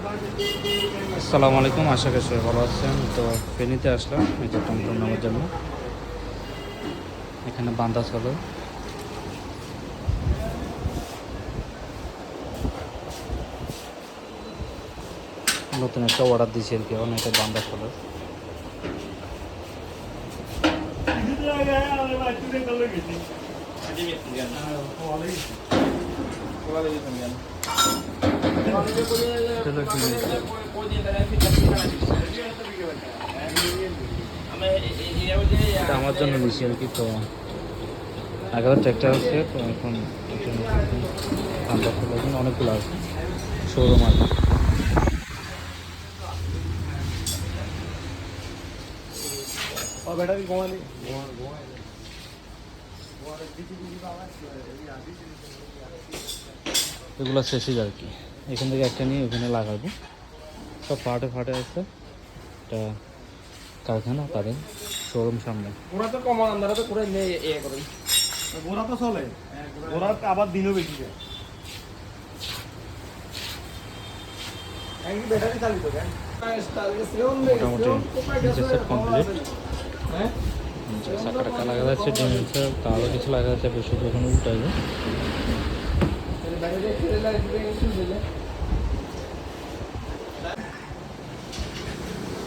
আসসালামু আলাইকুম, আশা করি সবাই ভালো আছেন। তো ফেনীতে আসলাম এই যে টমটম নামার জন্য। এখানে বান্দা চলো, নতুন একটা অর্ডার দিয়েছি আর কি, অনেকটা বান্দা চলো। আমার জন্য নিয়েছি আর কি। তো আগে ট্র্যাক্টর আছে, তো এখন বান্দা চলো এখন অনেকগুলো আছে শোরুম আর কি। এগুলো শেষই আর কি, এখান থেকে একটা নিয়ে ওখানে লাগাবো। সব ফাটে ফাটে আছে, এটা কারখানা তাদের শোরুম সামনে। ওরা তো কমান আন্দারা তো করে নিয়ে ইয়ে করেন, ওরা তো চলে, ওরা আবার দিনও বেশি যায়। ব্যাটারি চালিত কেন মোটামুটি সেট কমপ্লিট। চাকা টাকা লাগা যাচ্ছে, ডিমেন্সে তারও কিছু লাগা যাচ্ছে, বেশি যখন উল্টাইবে।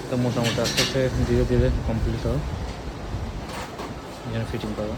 তো মোটামুটি আস্তে আস্তে ধীরে ধীরে কমপ্লিট হয়, এখানে ফিটিং করা।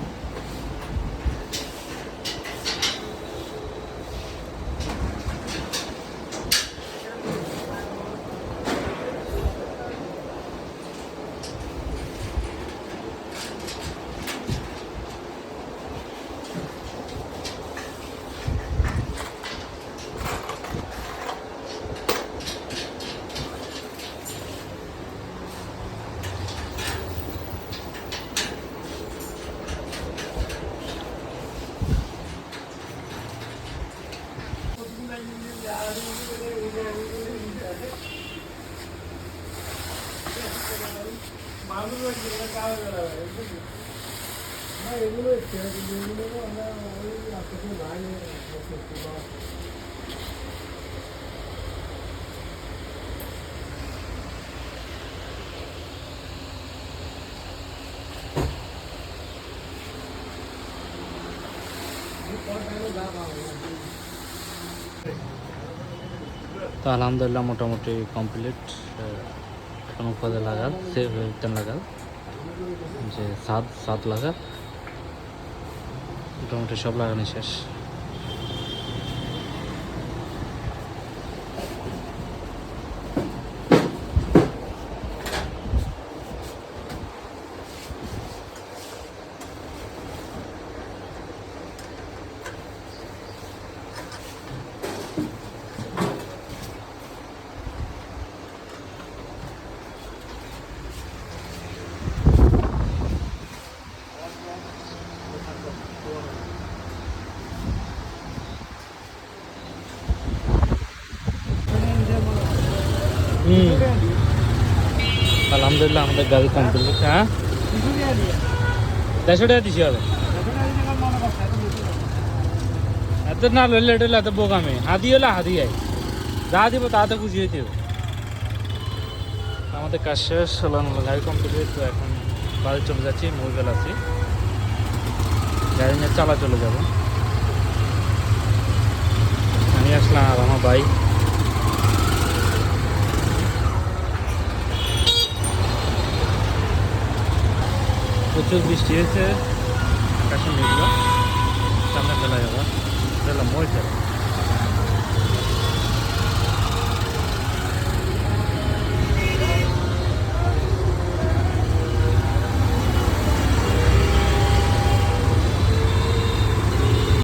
তো আলহামদুলিল্লাহ মোটামুটি কমপ্লিট। এখন উপরে লাগাল তেন লাগাল, যে সাত লাগাল, মোটামুটি সব লাগানো শেষ। আলহামদুলিল্লাহ আমাদের গাড়ি কমপ্লিট। হ্যাঁ, 150 টাকা দিছি হবে, এত না লইলে এটা এত বোকামে। হাদি হলে হাদি আয়, যা দিব তাতে খুশি হইতে হবে। আমাদের কাজ শেষ হলো, গাড়ি কমপ্লিট। তো এখন বাড়ি চলে যাচ্ছি, মহিবেল আছি, গাড়ি নিয়ে চালা চলে যাব। আমি আসলাম আর আমার ভাই। প্রচুর বৃষ্টি হয়েছে, আকাশে মেঘলা, সামনে ফেলা যাবে, ফেলা মই ফেলা।